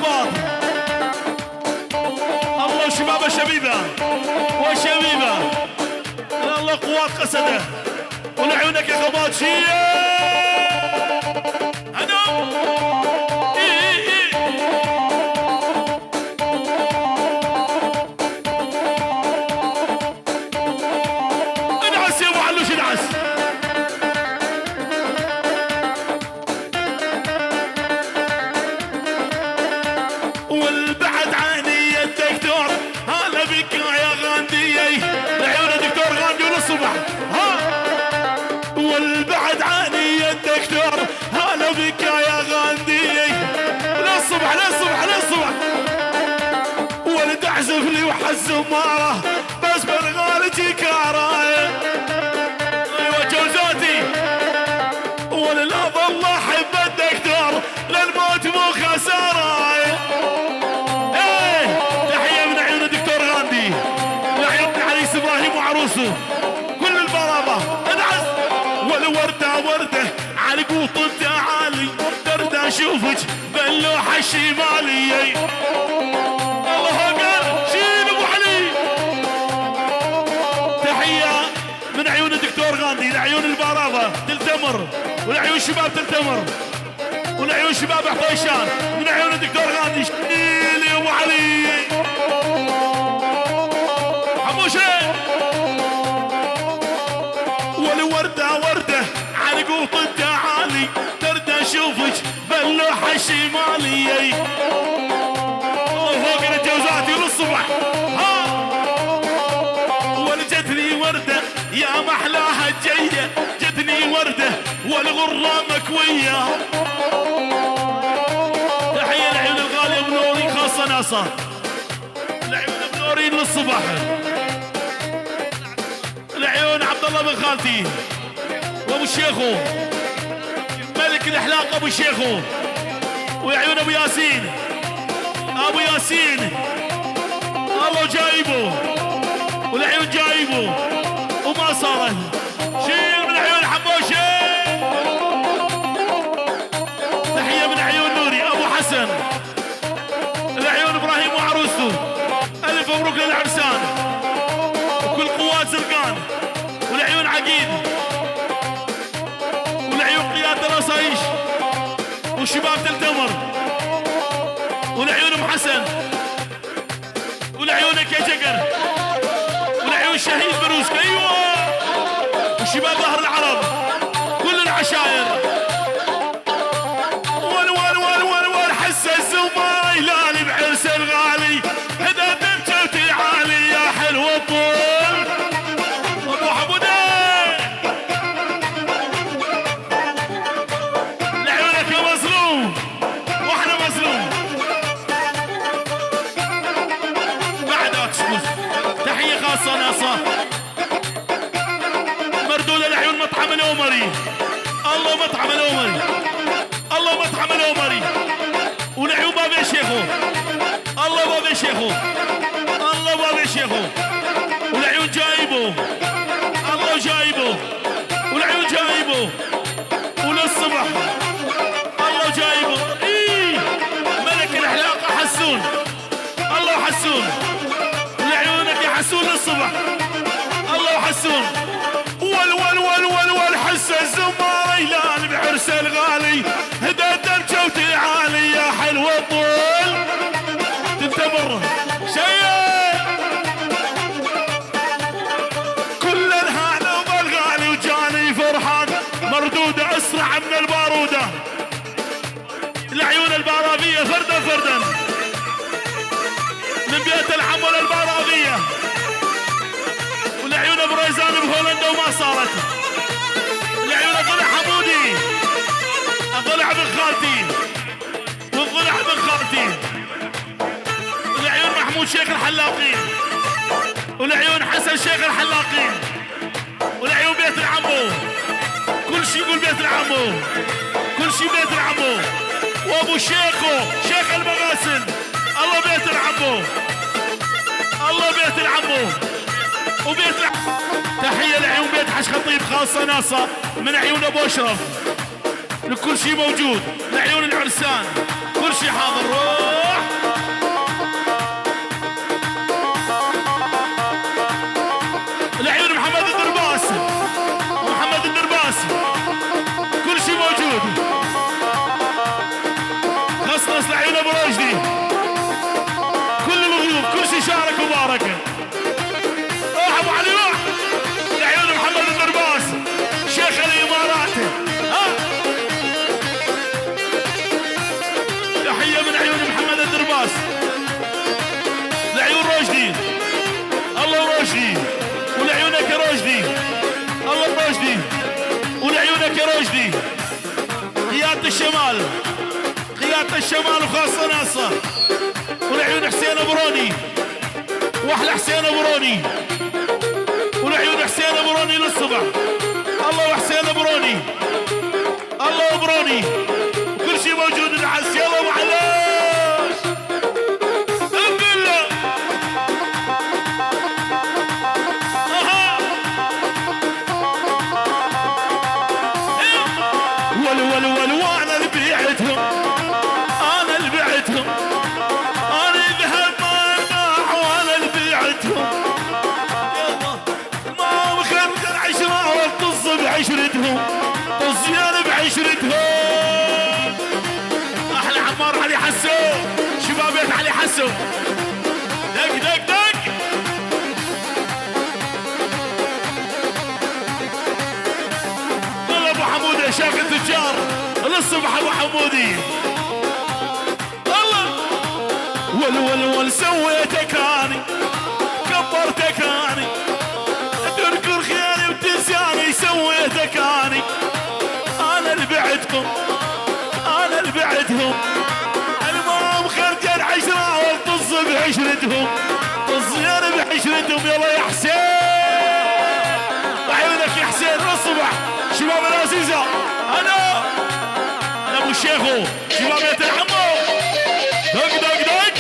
الرباط. الله شباب شبيبه وشبيبه، الله قوات قسده ولعيونك يا خباطشيه. انا ادعس يا ابو علوش ادعس. والبعد عني يا الدكتور هلا بك يا غاندي، لعيون الدكتور غاندي وللصبح. ها والبعد عني يا الدكتور هلا بك يا غاندي، للصبح للصبح للصبح. ولد اعزف لي وحزماره بس بالغالي جيكاره. ايوه جوزاتي وللأرض الله حب الدكتور للموت مو خساره. ايه تحيه من عيون الدكتور غاندي لعيون العريس ابراهيم وعروسه كل البرابه. ادعس والورده ورده على قوط التعالي درده اشوفك باللوحه الشماليه. الله اكبر شيل ابو علي. تحيه من عيون الدكتور غاندي لعيون البرابه تلتمر ولعيون شباب تلتمر ولعيون شباب حطيشان من عيون الدكتور غاندي. شيل يا ابو علي حموشه. والورده ورده على قوط التعالي درده اشوفك باللوحه الشماليه. فوق الجوزاتي للصبح. ها ولجتني ورده يا محلاها الجيه، جتني ورده والغره مكويه. تحيه لعيون الغاليه بنورين خاصه ناصر لعيون بنورين للصبح. لعيون عبد الله بن خالتي وابو الشيخو ملك الاحلاق ابو الشيخو، وعيون ابو ياسين ابو ياسين الله جايبه والعيون جايبه وما صار. شيل من عيون حبوشه. تحيه من عيون نوري ابو حسن العيون ابراهيم وعروسته. الف مبروك للعرسان وكل قوات زرقان والعيون عقيد والعيون قياده الرصايش وشباب تلتمر والعيون ام حسن ولعيونك يا جقر ولعيون شهيد بروسك. ايوه وشباب ظهر العرب كل العشاير. ول ول ول ول ول حس الزمار هلالي بعرس الغالي هدا دمجتي عالي يا حلو الطول ابو حمودين. لعيونك يا مظلوم واحنا مظلوم بعدك سكوت. تحيه خاصه ناصر مردود لعيون مطعم الأمري. الله مطعم الأمري الله مطعم الأمري ولعيون بابي شيخو الله بابي شيخو الله بابي شيخو ولعيون جايبه الله جايبه ولعيون جايبه وللصبح الله جايبه. ايه ملك الاحلاق حسون الله حسون لعيونك يا حسون للصبح الله حسون. ول ول ول ول ول حس الزمار هلال بعرس الغالي هدا دمجتي عالي يا حلو الطول تنتمر شيء كل الهنا بالغالي وجاني فرحان مردوده اسرع من الباروده. العيون البارابيه فردا فردا من بيت العم للبارابيه والعيون ابو ريزان بهولندا وما صارت. العيون ضلع حمودي ضلع بن خالتي والضلع بن خالتي. العيون محمود شيخ الحلاقين والعيون حسن شيخ الحلاقين والعيون بيت العمو كل شيء يقول بيت العمو كل شيء بيت العمو وابو شيخو شيخ المغاسل الله بيت العمو الله بيت العمو وبيت تحيه لعيون بيت حش خطيب خاصه ناصه من عيون ابو اشرف لكل شيء موجود لعيون العرسان كل شيء حاضر. روح لعيون ابو رشدي، كل الضيوف كل شيء شارك وبارك. روح ابو علي روح لعيون محمد الدرباس شيخ الامارات. تحيه من عيون محمد الدرباس لعيون رشدي. الله رشدي ولعيونك يا رشدي، الله رشدي ولعيونك يا رشدي. قيادة الشمال، قيادة الشمال وخاصة ناصر ولعيون حسين ابروني، واحلى حسين ابروني ولعيون حسين ابروني للصبح. الله وحسين ابروني، الله ابروني كل شيء موجود العز. يلا معلش بالله. وانا اللي بعتهم، انا اللي بعتهم، انا ذهب ما باع وانا اللي بعتهم. يلا ما وخلت العشرة والطز بعشرتهم، طزيان بعشرتهم. احلى عمار علي حسو، شبابيت علي حسو، دق دق دق. يلا ابو حموده شيخ التجار للصبح ابو حمودي. الله ول سويتك اني، كبرتك اني، تركر خيالي وتنساني. سويتك اني، انا اللي بعدكم، انا اللي بعدهم. المهم خرج العشرة والطز بعشرتهم، طزيان بعشرتهم. يلا يا حسين وعيونك يا حسين للصبح. شباب العزيزة انا ابو الشيخو، شبابية العمو، دق دق دق.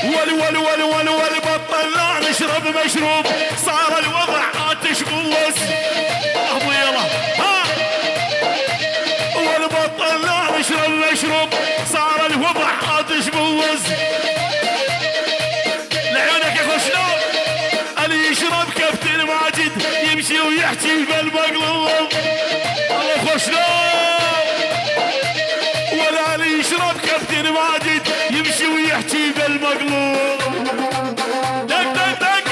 ول بطلنا نشرب مشروب، صار الوضع عاتش بوز. ابو يلا ها. ول بطلنا نشرب مشروب، صار الوضع عاتش بوز. لعيونك يا خشنون اللي يشرب كابتن ماجد يمشي ويحكي بالمقلوب. الله خشنون ولا اللي يشرب كابتن ماجد يمشي ويحكي بالمقلوب. دق دق دق.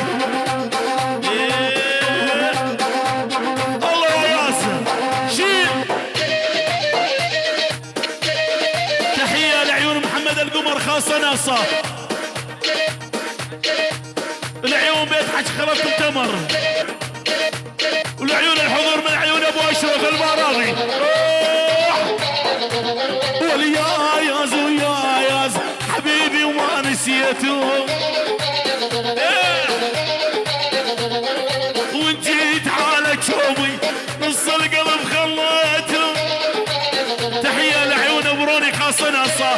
الله يا ياسر شيل. تحية لعيون محمد القمر خاصة ناصر، العيون بيت حج خلف التمر، والعيون الحضور من عيون ابو اشرف المراضي. وليا ياز ويا ياز حبيبي وما نسيته. وان جيت على شومي نص القلب خليته. تحيه لعيون ابروني خاصه ناصر.